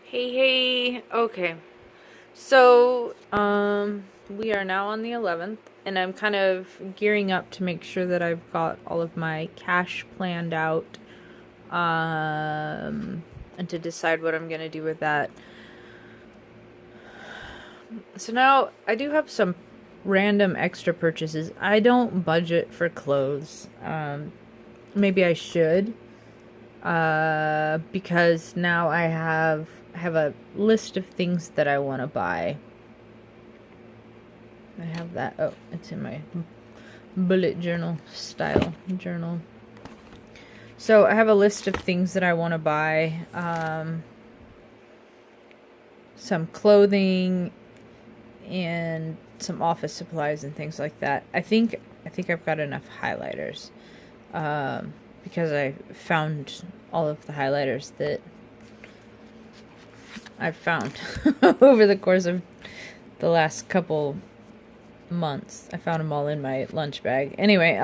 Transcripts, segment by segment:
Hey, okay. So, we are now on the 11th, and I'm kind of gearing up to make sure that I've got all of my cash planned out, and to decide what I'm gonna do with that. So now I do have some random extra purchases. I don't budget for clothes. Maybe I should. Because now I have a list of things that I want to buy. I have that. Oh, it's in my bullet journal style journal. So I have a list of things that I want to buy. Some clothing and some office supplies and things like that. I think I've got enough highlighters. Because I found all of the highlighters that I've found over the course of the last couple months. I found them all in my lunch bag. Anyway,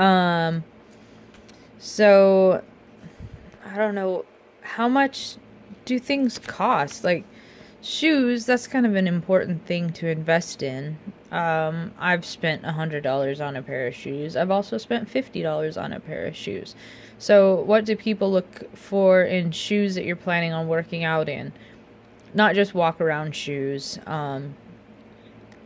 so I don't know, how much do things cost? Like shoes, that's kind of an important thing to invest in. I've spent $100 on a pair of shoes. I've also spent $50 on a pair of shoes. So what do people look for in shoes that you're planning on working out in? Not just walk around shoes.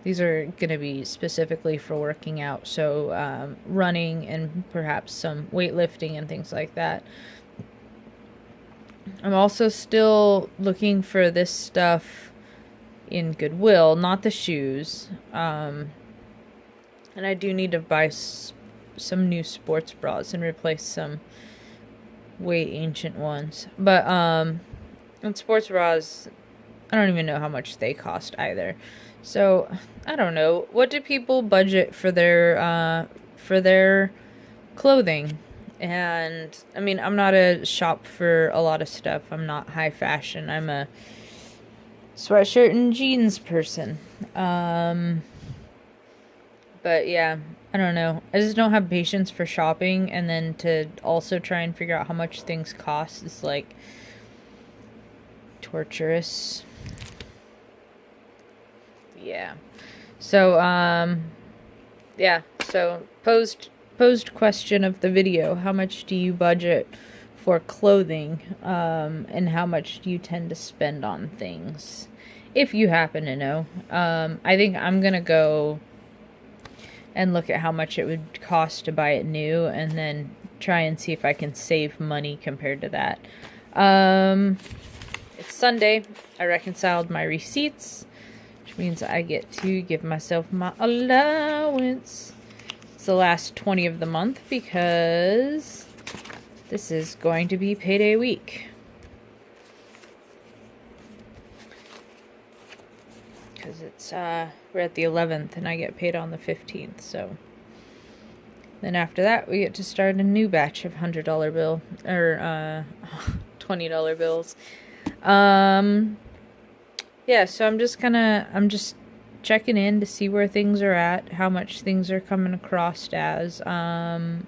These are going to be specifically for working out. So running and perhaps some weightlifting and things like that. I'm also still looking for this stuff in Goodwill, not the shoes. And I do need to buy some new sports bras and replace some way ancient ones. But and sports bras, I don't even know how much they cost either. So I don't know. What do people budget for their clothing? And I mean, I'm not a shop for a lot of stuff. I'm not high fashion. I'm a sweatshirt and jeans person. But yeah, I don't know. I just don't have patience for shopping, and then to also try and figure out how much things cost is like torturous. Yeah. So yeah. So posed question of the video: how much do you budget for clothing, and how much do you tend to spend on things, if you happen to know? I think I'm gonna go and look at how much it would cost to buy it new, and then try and see if I can save money compared to that. It's Sunday. I reconciled my receipts, which means I get to give myself my allowance. It's the last 20 of the month because this is going to be payday week. Because it's we're at the 11th and I get paid on the 15th. So then after that we get to start a new batch of $100 bill or $20 bills. Yeah, so I'm just checking in to see where things are at, how much things are coming across as. I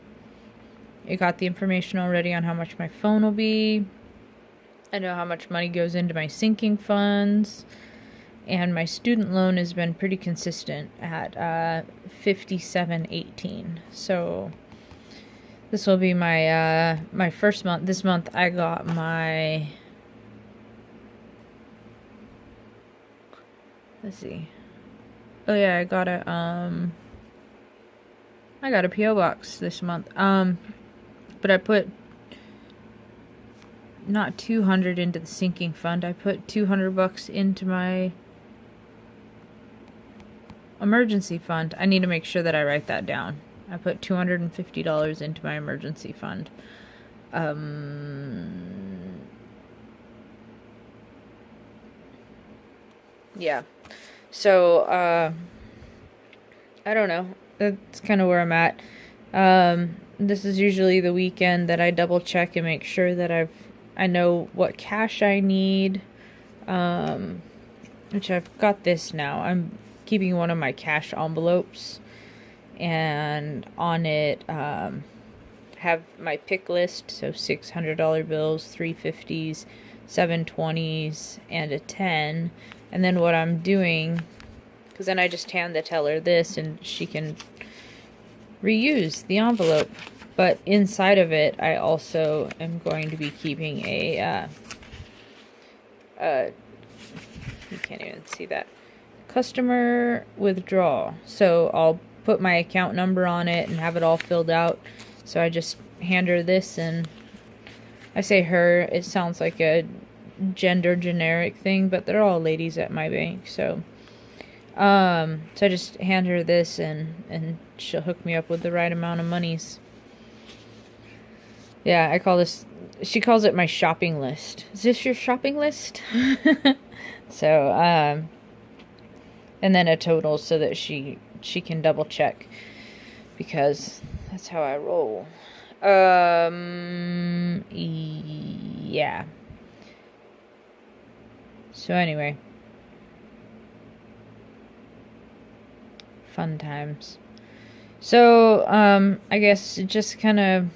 got the information already on how much my phone will be. I know how much money goes into my sinking funds. And my student loan has been pretty consistent at $57.18. So this will be my my first month. This month I got my, let's see. Oh yeah, I got a PO box this month. But I put not 200 into the sinking fund. I put $200 into my emergency fund. I need to make sure that I write that down. I put $250 into my emergency fund. Yeah. So, I don't know. That's kind of where I'm at. This is usually the weekend that I double check and make sure that I know what cash I need. Which I've got this now. I'm keeping one of my cash envelopes, and on it have my pick list, so $600 bills, $350s, 720s, and a 10. And then what I'm doing, because then I just hand the teller this and she can reuse the envelope. But inside of it, I also am going to be keeping a, you can't even see that, customer withdrawal. So I'll put my account number on it and have it all filled out. So I just hand her this, and I say her, it sounds like a gender generic thing, but they're all ladies at my bank. So I just hand her this, and she'll hook me up with the right amount of monies. Yeah, I call this, she calls it my shopping list. Is this your shopping list? So, and then a total so that she can double check, because that's how I roll. Yeah. So anyway, fun times. So, I guess just kind of,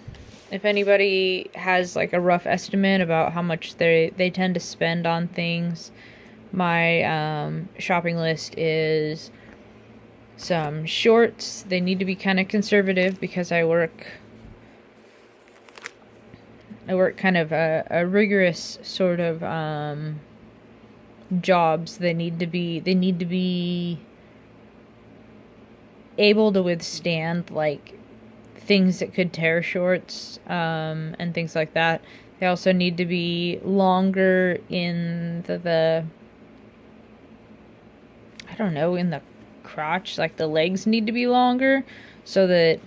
if anybody has like a rough estimate about how much they tend to spend on things, my shopping list is some shorts. They need to be kind of conservative because I work kind of a rigorous sort of jobs. They need to be able to withstand like things that could tear shorts, and things like that. They also need to be longer in the I don't know, in the crotch, like the legs need to be longer, so that,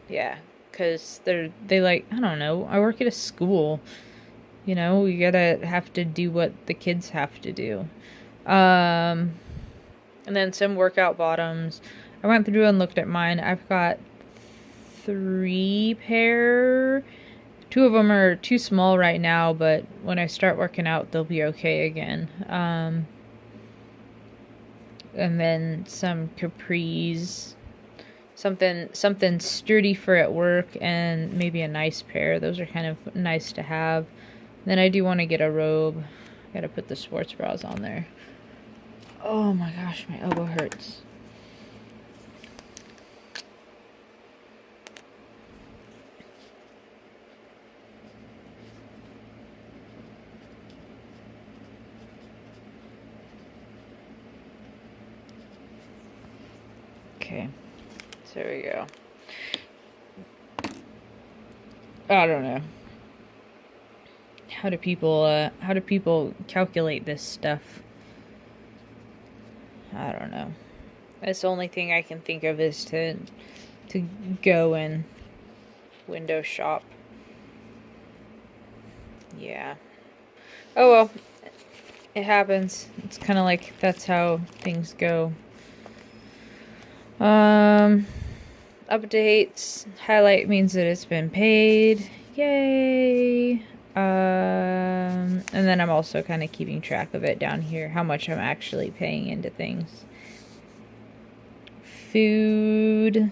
yeah, because they like, I don't know, I work at a school, you know, we gotta have to do what the kids have to do. And then some workout bottoms. I went through and looked at mine. I've got 3 pair. 2 of them are too small right now, but when I start working out, they'll be okay again. And then some capris, something sturdy for at work, and maybe a nice pair. Those are kind of nice to have. Then I do want to get a robe. Gotta put the sports bras on there. Oh my gosh, my elbow hurts. Okay, so there we go. I don't know. How do people calculate this stuff? I don't know. That's the only thing I can think of is to go and window shop. Yeah. Oh well. It happens. It's kind of like that's how things go. Updates. Highlight means that it's been paid. Yay. And then I'm also kind of keeping track of it down here, how much I'm actually paying into things. Food,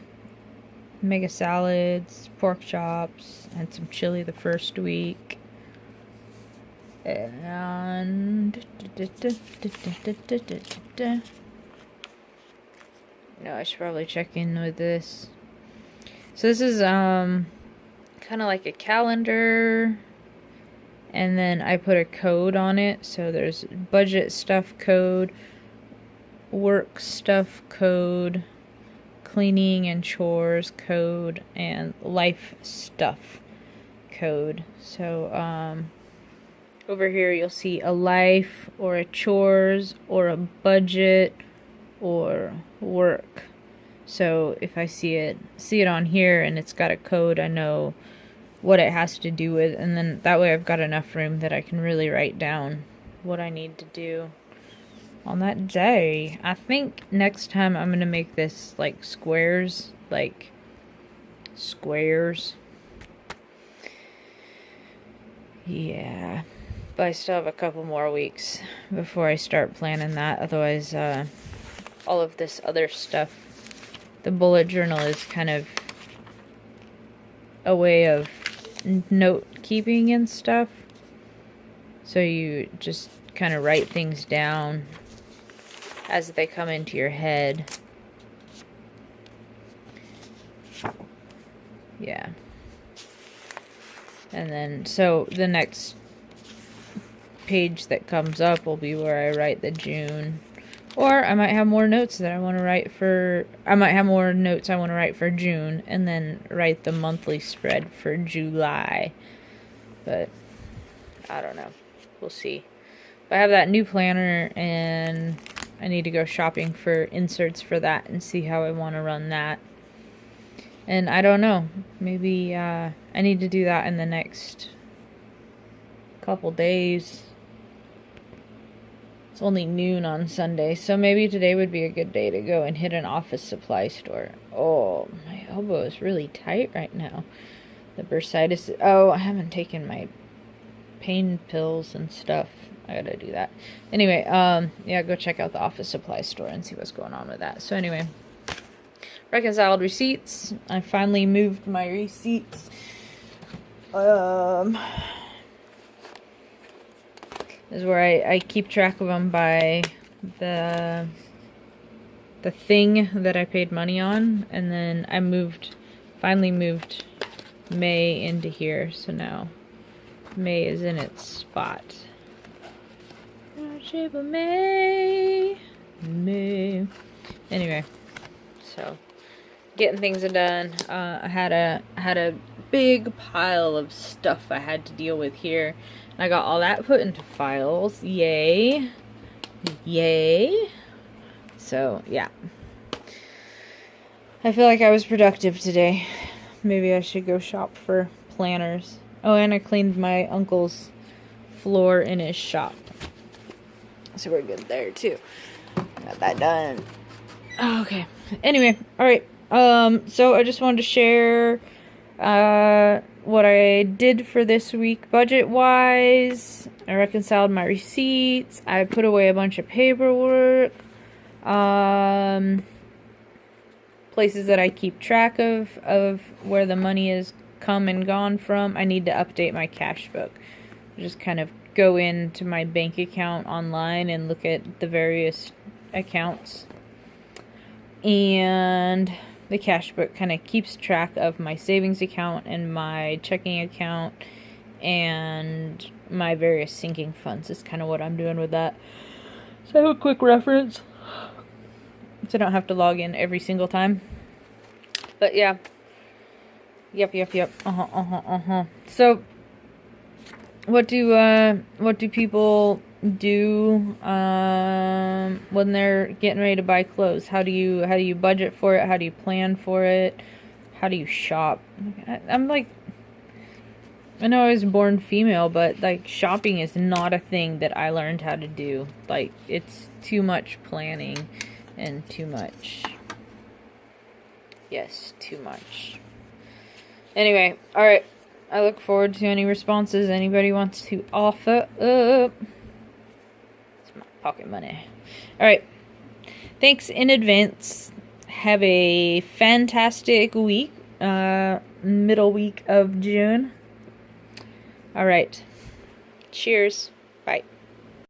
mega salads, pork chops, and some chili the first week. And no, I should probably check in with this. So this is kind of like a calendar, and then I put a code on it. So there's budget stuff code, work stuff code, cleaning and chores code, and life stuff code. So over here you'll see a life or a chores or a budget or work. So if I see it on here and it's got a code, I know what it has to do with, and then that way I've got enough room that I can really write down what I need to do on that day. I think next time I'm gonna make this like squares, Yeah, but I still have a couple more weeks before I start planning that. Otherwise, all of this other stuff, the bullet journal is kind of a way of note keeping and stuff. So you just kind of write things down as they come into your head. Yeah. And then, so the next page that comes up will be where I write the June. Or I might have more notes that I want to write for, I might have more notes I want to write for June, and then write the monthly spread for July. But I don't know. We'll see. But I have that new planner, and I need to go shopping for inserts for that and see how I want to run that. And I don't know. Maybe I need to do that in the next couple days. It's only noon on Sunday, so maybe today would be a good day to go and hit an office supply store. Oh, my elbow is really tight right now. The bursitis. Oh, I haven't taken my pain pills and stuff. I gotta do that. Anyway, yeah, go check out the office supply store and see what's going on with that. So anyway, reconciled receipts. I finally moved my receipts. This is where I keep track of them by the thing that I paid money on, and then I finally moved May into here, so now May is in its spot. Shape of May. Anyway, so getting things done. I had a big pile of stuff I had to deal with here. And I got all that put into files. Yay. Yay. So, yeah. I feel like I was productive today. Maybe I should go shop for planners. Oh, and I cleaned my uncle's floor in his shop. So we're good there, too. Got that done. Okay. Anyway, alright. So I just wanted to share what I did for this week budget-wise. I reconciled my receipts. I put away a bunch of paperwork. Places that I keep track of where the money is come and gone from. I need to update my cash book. Just kind of go into my bank account online and look at the various accounts. And the cash book kind of keeps track of my savings account and my checking account and my various sinking funds is kind of what I'm doing with that. So I have a quick reference, so I don't have to log in every single time. But yeah. Yep. So what do people do when they're getting ready to buy clothes? How do you budget for it? How do you plan for it? How do you shop? I'm like, I know I was born female, but like shopping is not a thing that I learned how to do. Like, it's too much planning and too much. Yes, too much. Anyway, alright. I look forward to any responses anybody wants to offer up. It's my pocket money. Alright. Thanks in advance. Have a fantastic week. Middle week of June. Alright. Cheers.